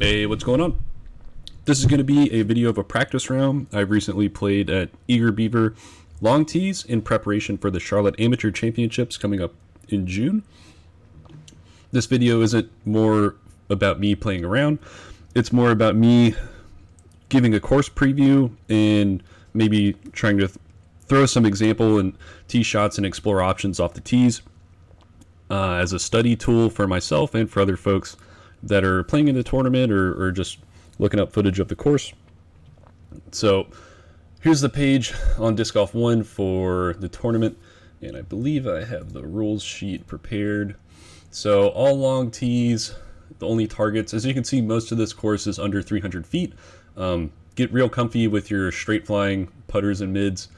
Hey, what's going on? This is going to be a video of a practice round. I've recently played at Eager Beaver long tees in preparation for the Charlotte Amateur Championships coming up in June. This video isn't more about me playing around. It's more about me giving a course preview and maybe trying to throw some example and tee shots and explore options off the tees as a study tool for myself and for other folks that are playing in the tournament or just looking up footage of the course. So here's the page on Disc Golf 1 for the tournament, and I believe I have the rules sheet prepared. So all long tees, the only targets, as you can see, most of this course is under 300 feet. Get real comfy with your straight flying putters and mids.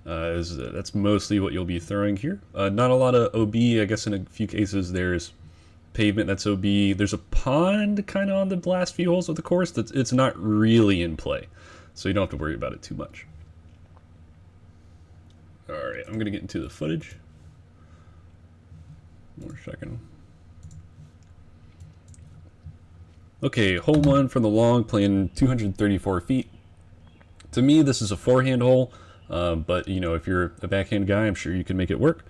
That's mostly what you'll be throwing here. Not a lot of OB. I guess in a few cases there's pavement that's OB. There's a pond kind of on the last few holes of the course it's not really in play, so you don't have to worry about it too much. Alright, I'm going to get into the footage. One more second. Okay, hole 1 from the long, playing 234 feet. To me, this is a forehand hole, but you know, if you're a backhand guy, I'm sure you can make it work.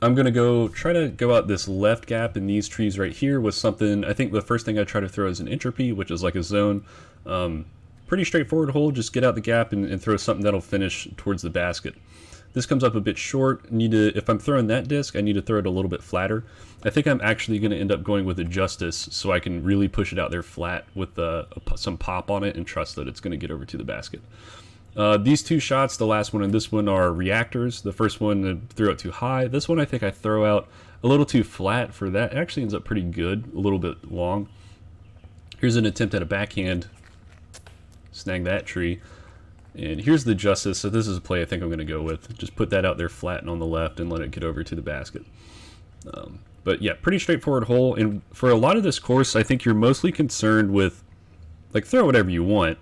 I'm going to try to go out this left gap in these trees right here with something. I think the first thing I try to throw is an entropy, which is like a zone. Pretty straightforward hole. Just get out the gap and throw something that'll finish towards the basket. This comes up a bit short. If I'm throwing that disc, I need to throw it a little bit flatter. I think I'm actually going to end up going with a Justice so I can really push it out there flat with some pop on it and trust that it's going to get over to the basket. These two shots, the last one and this one, are reactors. The first one I threw out too high. This one I think I throw out a little too flat for that. It actually ends up pretty good, a little bit long. Here's an attempt at a backhand. Snag that tree. And here's the Justice. So this is a play I think I'm going to go with. Just put that out there flat and on the left and let it get over to the basket. But yeah, pretty straightforward hole. And for a lot of this course, I think you're mostly concerned with, like, throw whatever you want.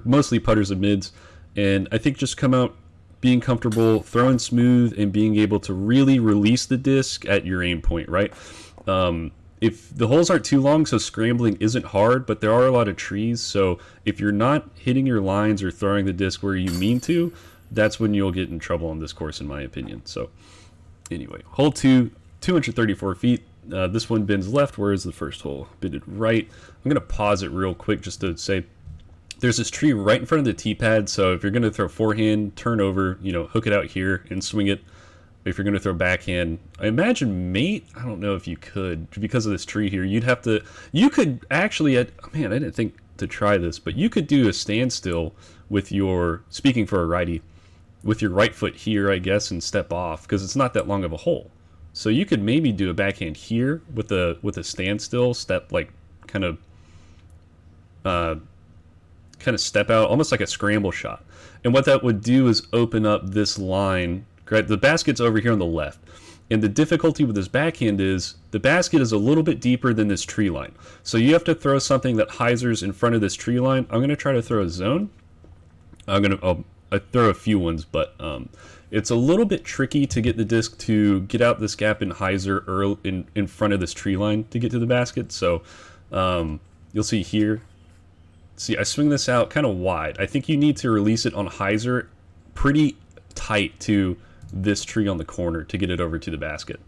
Mostly putters and mids, and I think just come out being comfortable, throwing smooth, and being able to really release the disc at your aim point, right? If the holes aren't too long, so scrambling isn't hard, but there are a lot of trees, so if you're not hitting your lines or throwing the disc where you mean to, that's when you'll get in trouble on this course, in my opinion. So anyway, hole 2, 234 feet. This one bends left, whereas the first hole bended right. I'm going to pause it real quick just to say, there's this tree right in front of the tee pad, so if you're going to throw forehand, turn over, hook it out here and swing it. If you're going to throw backhand, I imagine mate, I don't know if you could, because of this tree here, you could actually, I didn't think to try this, but you could do a standstill with speaking for a righty, with your right foot here, I guess, and step off, because it's not that long of a hole. So you could maybe do a backhand here with a standstill step, like kind of step out, almost like a scramble shot. And what that would do is open up this line. Right? The basket's over here on the left. And the difficulty with this backhand is the basket is a little bit deeper than this tree line. So you have to throw something that hyzers in front of this tree line. I'm going to try to throw a zone. I throw a few ones, but it's a little bit tricky to get the disc to get out this gap and hyzer early in front of this tree line to get to the basket. So you'll see here. See, I swing this out kind of wide. I think you need to release it on hyzer pretty tight to this tree on the corner to get it over to the basket.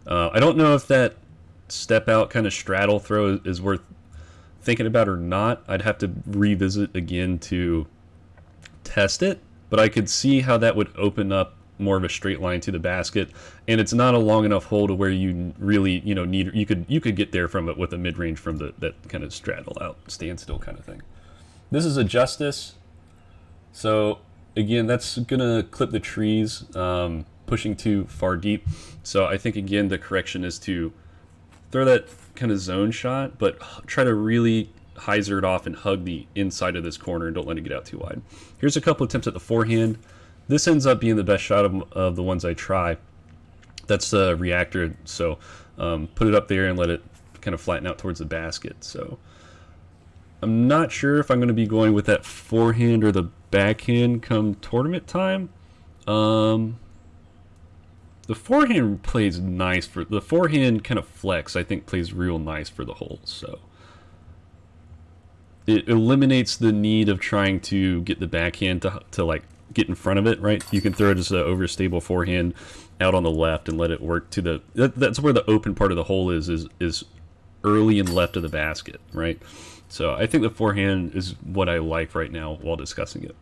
I don't know if that step out kind of straddle throw is worth thinking about or not. I'd have to revisit again to test it, but I could see how that would open up more of a straight line to the basket, and it's not a long enough hole to where you really need. You could get there from it with a mid range from that kind of straddle out standstill kind of thing. This is a Justice, so again, that's gonna clip the trees, pushing too far deep. So I think again the correction is to throw that kind of zone shot, but try to really hyzer it off and hug the inside of this corner and don't let it get out too wide. Here's a couple attempts at the forehand. This ends up being the best shot of the ones I try. That's the Reactor, so put it up there and let it kind of flatten out towards the basket. So I'm not sure if I'm going to be going with that forehand or the backhand come tournament time. The forehand plays nice the forehand kind of flex, I think, plays real nice for the holes. So it eliminates the need of trying to get the backhand to like get in front of it, right? You can throw just an overstable forehand out on the left and let it work to the... That's where the open part of the hole is early and left of the basket, right? So I think the forehand is what I like right now while discussing it.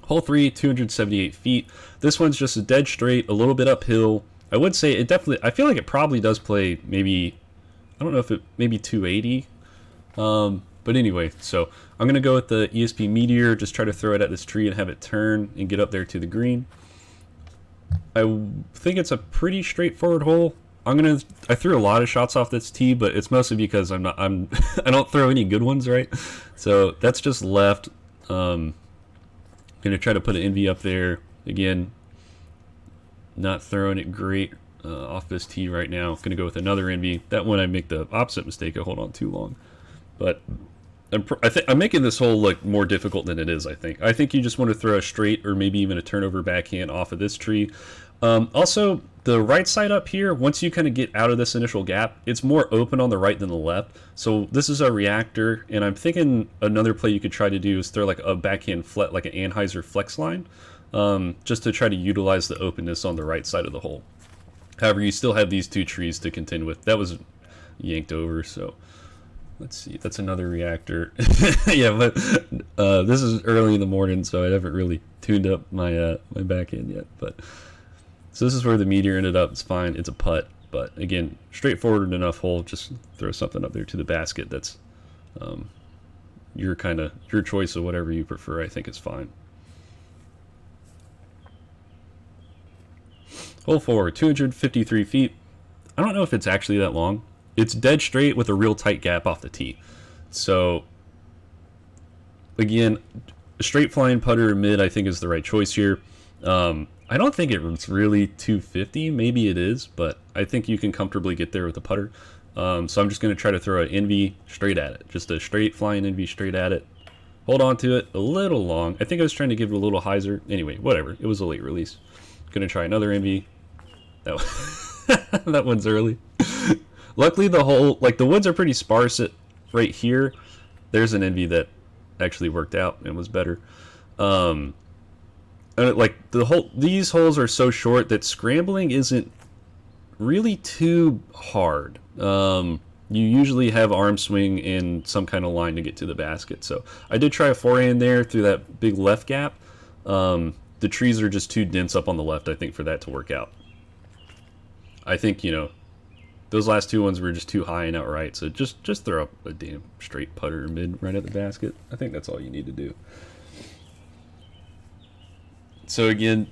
Hole 3, 278 feet. This one's just a dead straight, a little bit uphill. I would say it definitely... I feel like it probably does play maybe... I don't know if it... maybe 280. But anyway, so I'm going to go with the ESP Meteor, just try to throw it at this tree and have it turn and get up there to the green. I think it's a pretty straightforward hole. I threw a lot of shots off this tee, but it's mostly because I don't throw any good ones, right? So that's just left. Going to try to put an NV up there. Again, not throwing it great off this tee right now. Going to go with another NV. That one I make the opposite mistake. I hold on too long. But I'm making this hole look more difficult than it is, I think. I think you just want to throw a straight or maybe even a turnover backhand off of this tree. Also, the right side up here, once you kind of get out of this initial gap, it's more open on the right than the left. So this is a reactor, and I'm thinking another play you could try to do is throw like a backhand flat, like an Anheuser flex line, just to try to utilize the openness on the right side of the hole. However, you still have these two trees to contend with. That was yanked over, so... Let's see, that's another reactor. Yeah, but this is early in the morning, so I haven't really tuned up my my backhand yet. But so this is where the Meteor ended up. It's fine. It's a putt, but again, straightforward enough hole. Just throw something up there to the basket. That's your choice of whatever you prefer. I think is fine. Hole 4, 253 feet. I don't know if it's actually that long. It's dead straight with a real tight gap off the tee. So, again, a straight flying putter mid I think is the right choice here. I don't think it's really 250. Maybe it is, but I think you can comfortably get there with a putter. So I'm just going to try to throw an NV straight at it. Just a straight flying NV straight at it. Hold on to it a little long. I think I was trying to give it a little hyzer. Anyway, whatever. It was a late release. Going to try another NV. That one's early. Luckily, the hole, like the woods are pretty sparse right here. There's an NV that actually worked out and was better. And like these holes are so short that scrambling isn't really too hard. You usually have arm swing and some kind of line to get to the basket. So I did try a forehand there through that big left gap. The trees are just too dense up on the left, I think, for that to work out. I think, those last two ones were just too high and outright, so just throw up a damn straight putter mid right at the basket. I think that's all you need to do. So again,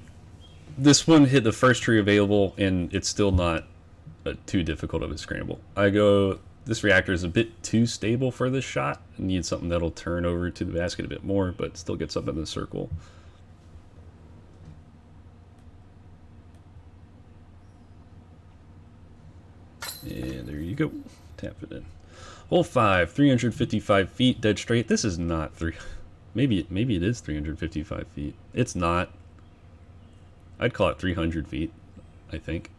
this one hit the first tree available, and it's still not too difficult of a scramble. This reactor is a bit too stable for this shot. I need something that'll turn over to the basket a bit more, but still gets up in the circle. And there you go. Tap it in. Hole 5, 355 feet, dead straight. This is not maybe it is 355 feet. It's not. I'd call it 300 feet, I think.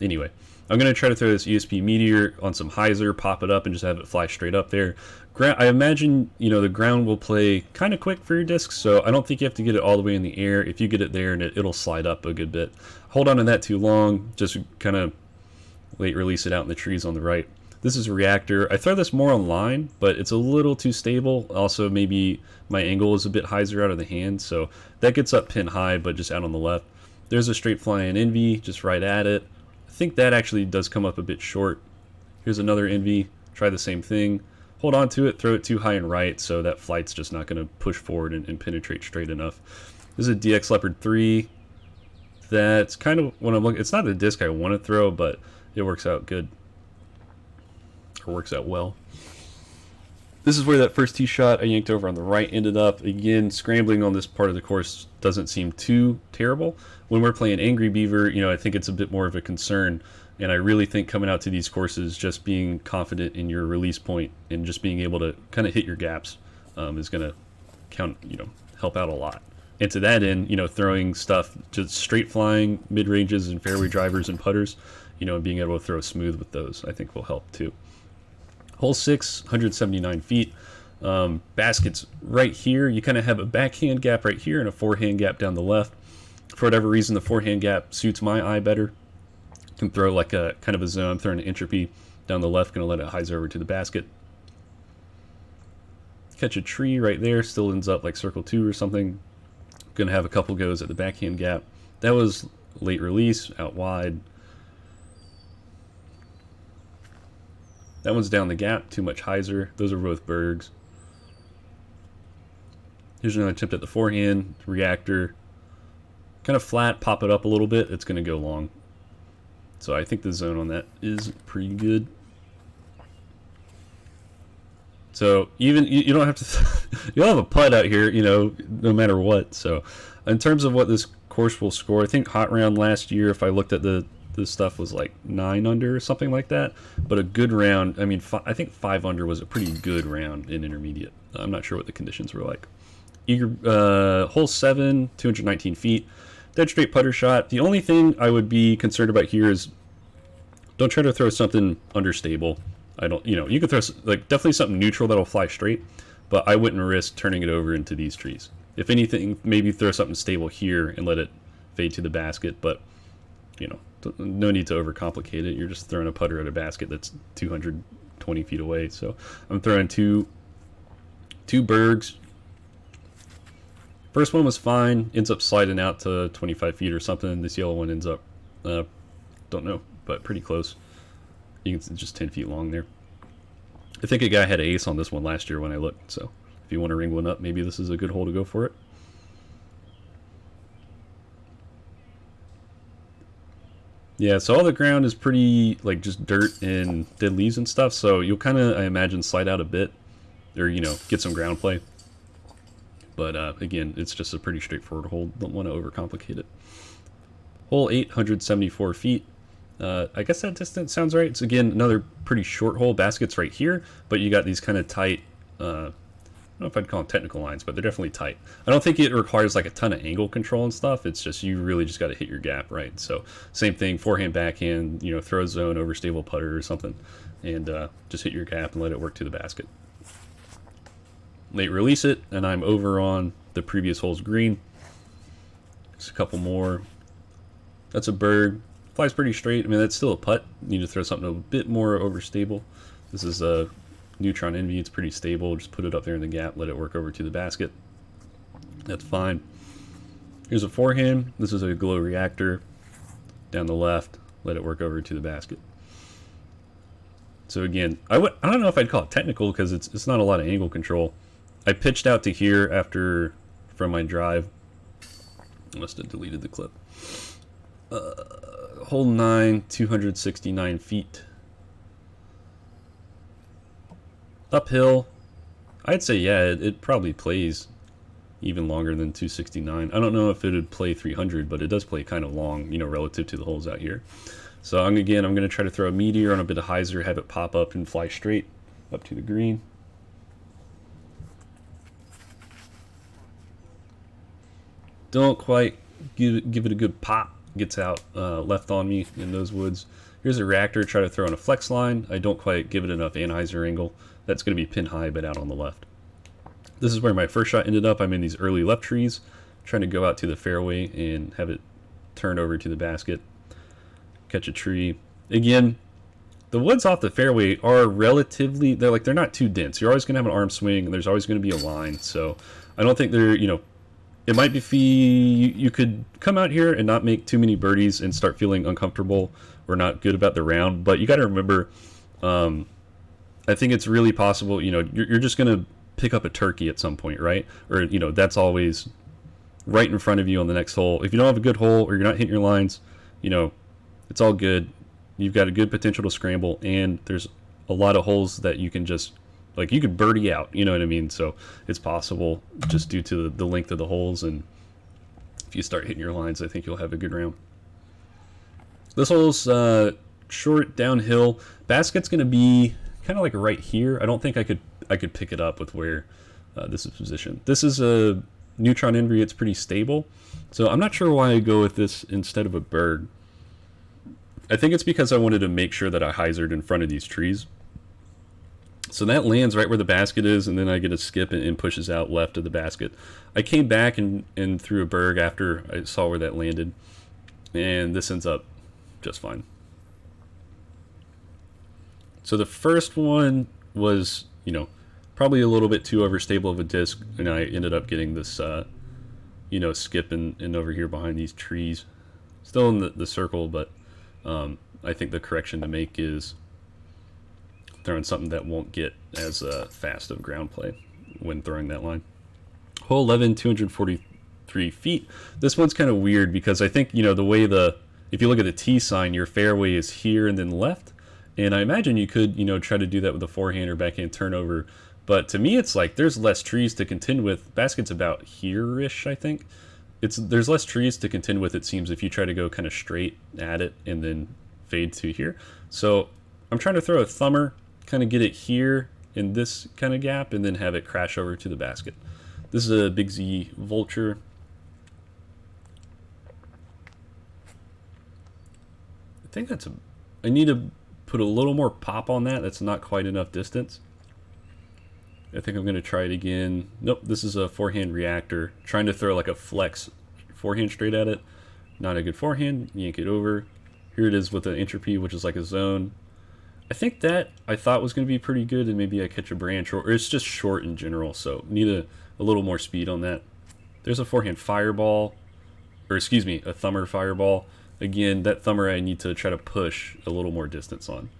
Anyway, I'm going to try to throw this ESP Meteor on some hyzer, pop it up, and just have it fly straight up there. I imagine, the ground will play kind of quick for your discs, so I don't think you have to get it all the way in the air. If you get it there, and it'll slide up a good bit. Hold on to that too long. Just kind of late release it out in the trees on the right. This is a reactor. I throw this more on line, but it's a little too stable. Also, maybe my angle is a bit hyzer out of the hand, so that gets up pin high, but just out on the left. There's a straight flying NV just right at it. I think that actually does come up a bit short. Here's another NV. Try the same thing. Hold on to it, throw it too high and right, so that flight's just not going to push forward and penetrate straight enough. This is a DX Leopard 3. That's kind of when I'm looking. It's not the disc I want to throw, but it works out good. Or works out well. This is where that first tee shot I yanked over on the right ended up. Again, scrambling on this part of the course doesn't seem too terrible. When we're playing Angry Beaver, I think it's a bit more of a concern. And I really think coming out to these courses, just being confident in your release point and just being able to kind of hit your gaps is going to help out a lot. And to that end, throwing stuff just straight flying mid ranges and fairway drivers and putters, and being able to throw smooth with those, I think will help too. Hole 6, 179 feet. Baskets right here. You kind of have a backhand gap right here and a forehand gap down the left. For whatever reason, the forehand gap suits my eye better. Can throw like a kind of a zone. I'm throwing an entropy down the left, gonna let it hyzer over to the basket. Catch a tree right there, still ends up like circle 2 or something. Gonna have a couple goes at the backhand gap. That was late release, out wide. That one's down the gap, too much hyzer. Those are both bergs. Here's another attempt at the forehand, reactor. Kind of flat, pop it up a little bit, it's gonna go long. So I think the zone on that is pretty good. So even you don't have to you'll have a putt out here, you know, no matter what. So in terms of what this course will score, I think hot round last year, if I looked at the stuff, was like 9 under or something like that. But a good round, I mean, I think 5 under was a pretty good round in intermediate. I'm not sure what the conditions were like. Eager hole 7, 219 feet, dead straight putter shot. The only thing I would be concerned about here is don't try to throw something understable. I don't, you know, you could throw like definitely something neutral that'll fly straight, but I wouldn't risk turning it over into these trees. If anything, maybe throw something stable here and let it fade to the basket, but you know, no need to overcomplicate it. You're just throwing a putter at a basket that's 220 feet away. So I'm throwing two bergs. First one was fine, ends up sliding out to 25 feet or something. This yellow one ends up, don't know, but pretty close. You can just 10 feet long there. I think a guy had an ace on this one last year when I looked, so if you want to ring one up, maybe this is a good hole to go for it. Yeah, so all the ground is pretty, like, just dirt and dead leaves and stuff, so you'll kind of, I imagine, slide out a bit, or, you know, get some ground play. But, again, it's just a pretty straightforward hole. Don't want to overcomplicate it. Hole 8, 174 feet. I guess that distance sounds right. It's, again, another pretty short hole. Basket's right here, but you got these kind of tight, I don't know if I'd call them technical lines, but they're definitely tight. I don't think it requires like a ton of angle control and stuff. It's just you really just got to hit your gap right. So same thing, forehand, backhand, you know, throw a zone over stable putter or something, and just hit your gap and let it work to the basket. Late release it, and I'm over on the previous hole's green. Just a couple more. That's a berg. Flies pretty straight. I mean, that's still a putt. You need to throw something a bit more overstable. This is a Neutron Envy. It's pretty stable. Just put it up there in the gap, let it work over to the basket. That's fine. Here's a forehand. This is a glow reactor. Down the left, let it work over to the basket. So again, I don't know if I'd call it technical because it's not a lot of angle control. I pitched out to here from my drive. I must have deleted the clip. Hole 9, 269 feet. Uphill. I'd say, yeah, it probably plays even longer than 269. I don't know if it would play 300, but it does play kind of long, you know, relative to the holes out here. So I'm going to try to throw a meteor on a bit of hyzer, have it pop up and fly straight up to the green. Don't quite give it a good pop. Gets out left on me in those woods. Here's a reactor, try to throw in a flex line. I don't quite give it enough anhyzer angle. That's going to be pin high, but out on the left. This is where my first shot ended up. I'm in these early left trees, trying to go out to the fairway and have it turn over to the basket. Catch a tree. Again, the woods off the fairway are relatively, they're not too dense. You're always going to have an arm swing, and there's always going to be a line. So I don't think they're, you know, it might be you could come out here and not make too many birdies and start feeling uncomfortable or not good about the round. But you got to remember, I think it's really possible, you know, you're just going to pick up a turkey at some point, right? Or, you know, that's always right in front of you on the next hole. If you don't have a good hole or you're not hitting your lines, you know, it's all good. You've got a good potential to scramble, and there's a lot of holes that you can just, like, you could birdie out, you know what I mean? So it's possible just due to the length of the holes, and if you start hitting your lines, I think you'll have a good round. This hole's short, downhill. Basket's going to be kind of like right here. I don't think I could pick it up with where this is positioned. This is a Neutron Envy. It's pretty stable. So I'm not sure why I go with this instead of a berg. I think it's because I wanted to make sure that I hyzered in front of these trees. So that lands right where the basket is, and then I get a skip and pushes out left of the basket. I came back and threw a berg after I saw where that landed, and this ends up just fine. So the first one was, probably a little bit too overstable of a disc, and I ended up getting this, skip and over here behind these trees. Still in the circle, but I think the correction to make is throwing something that won't get as fast of ground play when throwing that line. Hole 11, 243 feet. This one's kind of weird because I think, the way if you look at the T sign, your fairway is here and then left. And I imagine you could, try to do that with a forehand or backhand turnover. But to me, it's like there's less trees to contend with. Basket's about here-ish, I think. There's less trees to contend with, it seems, if you try to go kind of straight at it and then fade to here. So I'm trying to throw a thumber, kind of get it here in this kind of gap, and then have it crash over to the basket. This is a Big Z Vulture. I think I need to put a little more pop on that. That's not quite enough distance. I think I'm going to try it again. Nope, this is a forehand Reactor. Trying to throw like a flex forehand straight at it. Not a good forehand. Yank it over. Here it is with an entropy, which is like a zone. I think that I thought was going to be pretty good, and maybe I catch a branch, or it's just short in general, so need a little more speed on that. There's a forehand Fireball, or excuse me, a thumber Fireball. Again, that thumber I need to try to push a little more distance on.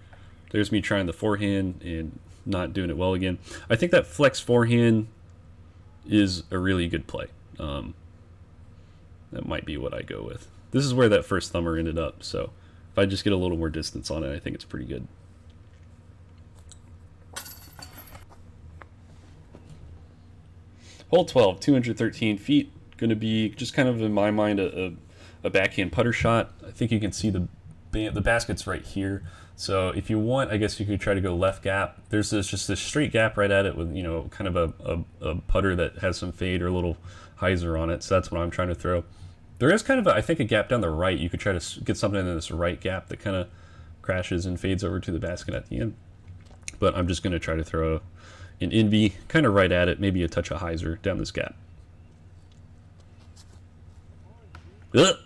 There's me trying the forehand and not doing it well again. I think that flex forehand is a really good play. That might be what I go with. This is where that first thumber ended up, so if I just get a little more distance on it, I think it's pretty good. Hole 12, 213 feet. Going to be just kind of, in my mind, a backhand putter shot. I think you can see the basket's right here. So if you want, I guess you could try to go left gap. There's just this straight gap right at it with, kind of a putter that has some fade or a little hyzer on it. So that's what I'm trying to throw. There is kind of, I think, a gap down the right. You could try to get something in this right gap that kind of crashes and fades over to the basket at the end. But I'm just going to try to throw an envy kind of right at it, maybe a touch of hyzer down this gap. Ugh!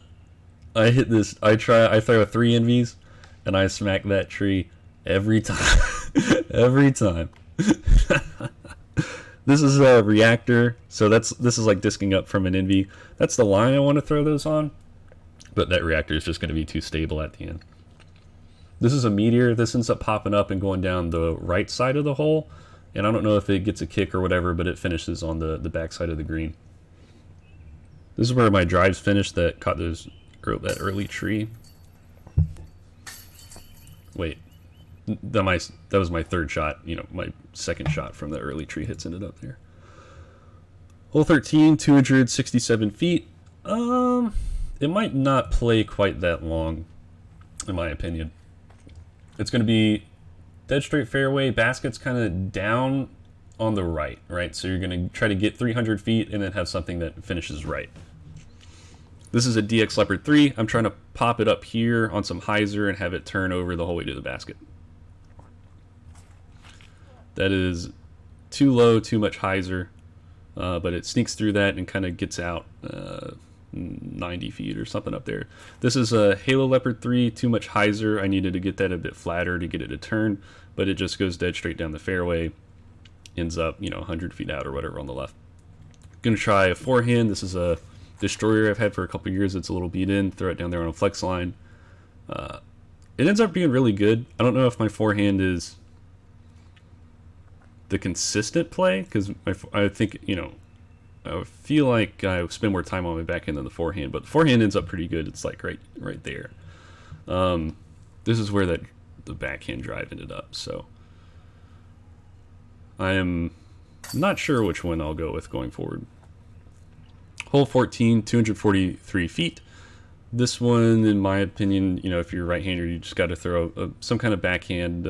I hit this. I throw 3 envies, and I smack that tree every time. Every time. This is a Reactor, so this is like disking up from an envy. That's the line I want to throw those on, but that Reactor is just going to be too stable at the end. This is a Meteor. This ends up popping up and going down the right side of the hole, and I don't know if it gets a kick or whatever, but it finishes on the back side of the green. This is where my drives finished that caught that early tree. Wait, that was my third shot. My second shot from the early tree hits ended up there. Hole 13, 267 feet. It might not play quite that long, in my opinion. It's going to be dead straight fairway. Basket's kind of down on the right? So you're going to try to get 300 feet and then have something that finishes right. This is a DX Leopard 3. I'm trying to pop it up here on some hyzer and have it turn over the whole way to the basket. That is too low, too much hyzer, but it sneaks through that and kind of gets out 90 feet or something up there. This is a Halo Leopard 3, too much hyzer. I needed to get that a bit flatter to get it to turn, but it just goes dead straight down the fairway, ends up 100 feet out or whatever on the left. Gonna try a forehand. This is a Destroyer I've had for a couple years. It's a little beat in, throw it down there on a flex line. It ends up being really good. I don't know if my forehand is the consistent play, because I think, I feel like I spend more time on my backhand than the forehand, but the forehand ends up pretty good. It's like right there. This is where the backhand drive ended up, so I am not sure which one I'll go with going forward. Hole 14, 243 feet. This one, in my opinion, if you're a right-hander, you just got to throw some kind of backhand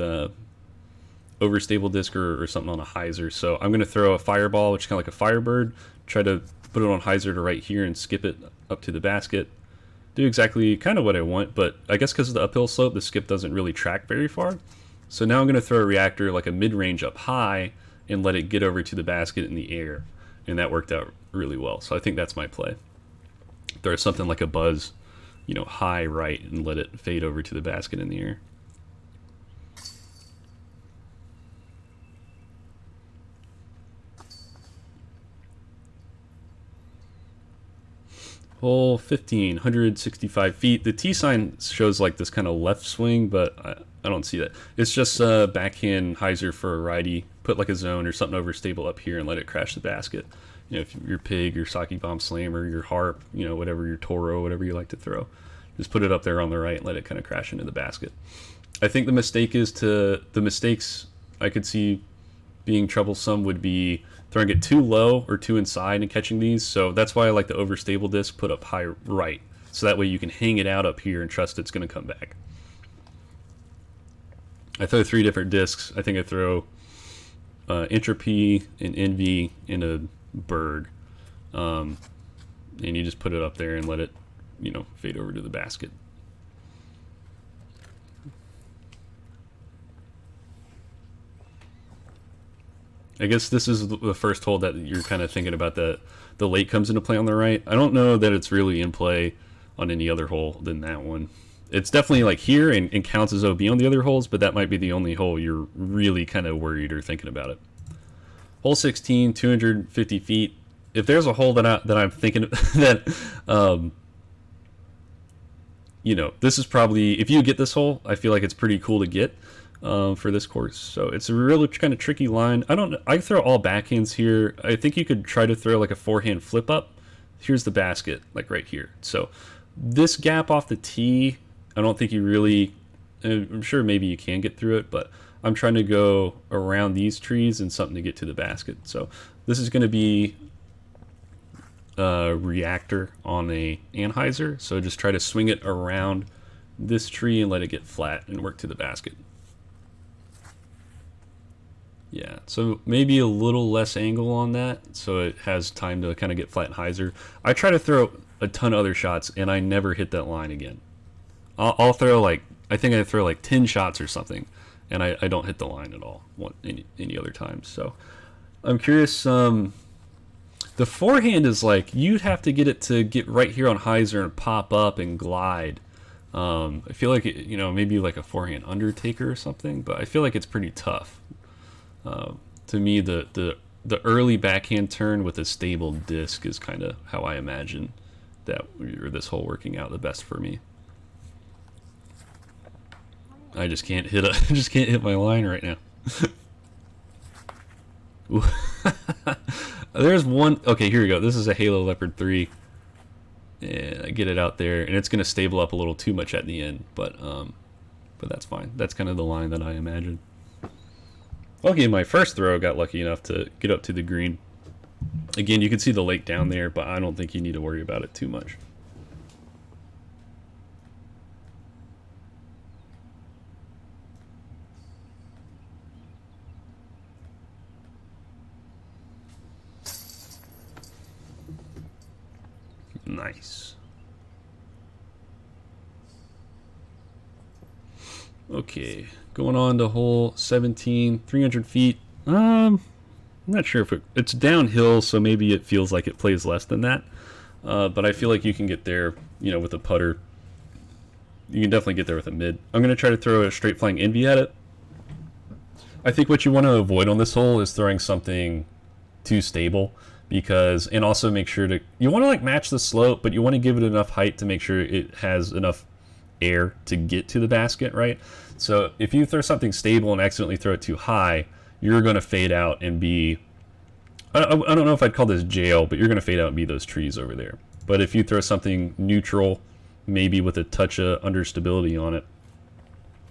overstable disc or something on a hyzer. So I'm going to throw a Fireball, which is kind of like a Firebird, try to put it on hyzer to right here and skip it up to the basket. Do exactly kind of what I want, but I guess because of the uphill slope, the skip doesn't really track very far. So now I'm going to throw a reactor like a mid-range up high and let it get over to the basket in the air. And that worked out really well. So I think that's my play. Throw something like a buzz, you know, high right and let it fade over to the basket in the air. Hole 15, 165 feet. The T sign shows like this kind of left swing, but I don't see that. It's just backhand hyzer for a righty. Put like a zone or something over stable up here and let it crash the basket. You know, if your pig, your sake bomb slammer, your harp, you know, whatever, your toro, whatever you like to throw, just put it up there on the right and let it kind of crash into the basket. I think the mistakes I could see being troublesome would be throwing it too low or too inside and catching these. So that's why I like the overstable disc put up high right. So that way you can hang it out up here and trust it's going to come back. I throw 3 different discs. I think I throw Entropy, an Envy, and a Bird. And you just put it up there and let it, you know, fade over to the basket. I guess this is the first hole that you're kind of thinking about that the lake comes into play on the right. I don't know that it's really in play on any other hole than that one. It's definitely like here and counts as OB on the other holes, but that might be the only hole you're really kind of worried or thinking about it. Hole 16, 250 feet. If there's a hole that I'm thinking that, you know, this is probably, if you get this hole, I feel like it's pretty cool to get. For this course, so it's a really kind of tricky line. I throw all backhands here. I think you could try to throw like a forehand flip up. Here's the basket, like right here. So this gap off the tee, I don't think you really, I'm sure maybe you can get through it, but I'm trying to go around these trees and something to get to the basket. So this is going to be a reactor on a anhyzer. So just try to swing it around this tree and let it get flat and work to the basket. Yeah, so maybe a little less angle on that, so it has time to kind of get flat and hyzer. I try to throw a ton of other shots, and I never hit that line again. I'll throw like, I think I throw like 10 shots or something, and I don't hit the line at all any other times. So I'm curious. The forehand is like, you'd have to get it to get right here on hyzer and pop up and glide. I feel like, you know, maybe like a forehand undertaker or something, but I feel like it's pretty tough. To me, the early backhand turn with a stable disc is kind of how I imagine that or this hole working out the best for me. I just can't hit I just can't hit my line right now. There's one. Okay, here we go. This is a Halo Leopard 3, and I get it out there, and it's going to stable up a little too much at the end, but that's fine. That's kind of the line that I imagine. Okay, my first throw got lucky enough to get up to the green. Again, you can see the lake down there, but I don't think you need to worry about it too much. Nice. Okay, going on to hole 17, 300 feet. I'm not sure if it's downhill, so maybe it feels like it plays less than that. But I feel like you can get there, you know, with a putter. You can definitely get there with a mid. I'm going to try to throw a straight flying envy at it. I think what you want to avoid on this hole is throwing something too stable, and also make sure you want to like match the slope, but you want to give it enough height to make sure it has enough air to get to the basket, right? So if you throw something stable and accidentally throw it too high, you're going to fade out and be, I don't know if I'd call this jail, but you're going to fade out and be those trees over there. But if you throw something neutral, maybe with a touch of understability on it,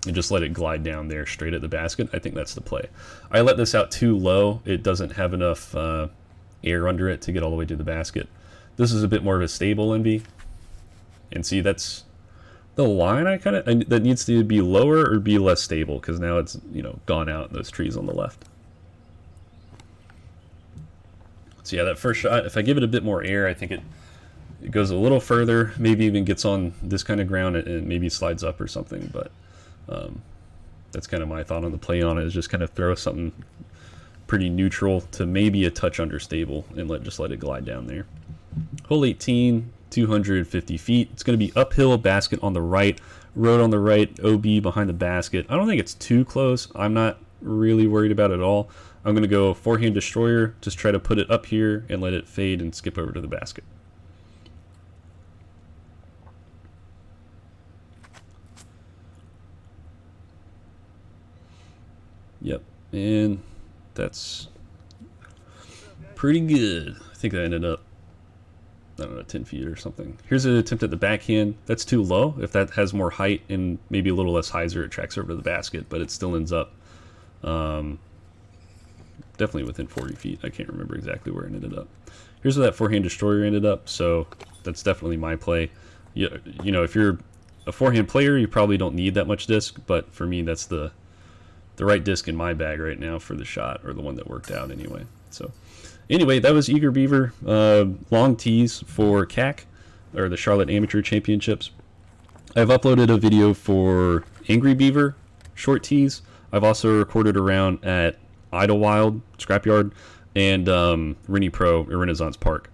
and just let it glide down there straight at the basket, I think that's the play. I let this out too low. It doesn't have enough air under it to get all the way to the basket. This is a bit more of a stable envy. And see, that's the line that needs to be lower or be less stable, because now it's, you know, gone out in those trees on the left. So yeah, that first shot, if I give it a bit more air, I think it goes a little further, maybe even gets on this kind of ground and maybe slides up or something. But That's kind of my thought on the play on it, is just kind of throw something pretty neutral to maybe a touch understable and just let it glide down there. Hole 18, 250 feet. It's going to be uphill, basket on the right, road on the right, OB behind the basket. I don't think it's too close. I'm not really worried about it at all. I'm going to go forehand destroyer, just try to put it up here and let it fade and skip over to the basket. Yep, and that's pretty good. I think I ended up, I don't know, 10 feet or something. Here's an attempt at the backhand. That's too low. If that has more height and maybe a little less hyzer, it tracks over to the basket, but it still ends up definitely within 40 feet. I can't remember exactly where it ended up. Here's where that forehand destroyer ended up, so that's definitely my play. You know, if you're a forehand player, you probably don't need that much disc, but for me, that's the right disc in my bag right now for the shot, or the one that worked out anyway. So anyway, that was Eager Beaver long tees for CAC, or the Charlotte Amateur Championships. I've uploaded a video for Angry Beaver short tees. I've also recorded around at Idlewild Scrapyard and Rennie Pro or Renaissance Park,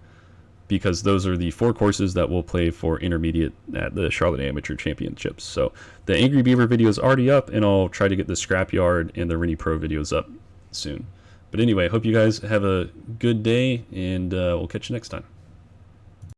because those are the 4 courses that we'll play for intermediate at the Charlotte Amateur Championships. So the Angry Beaver video is already up, and I'll try to get the Scrapyard and the Rennie Pro videos up soon. But anyway, hope you guys have a good day, and we'll catch you next time.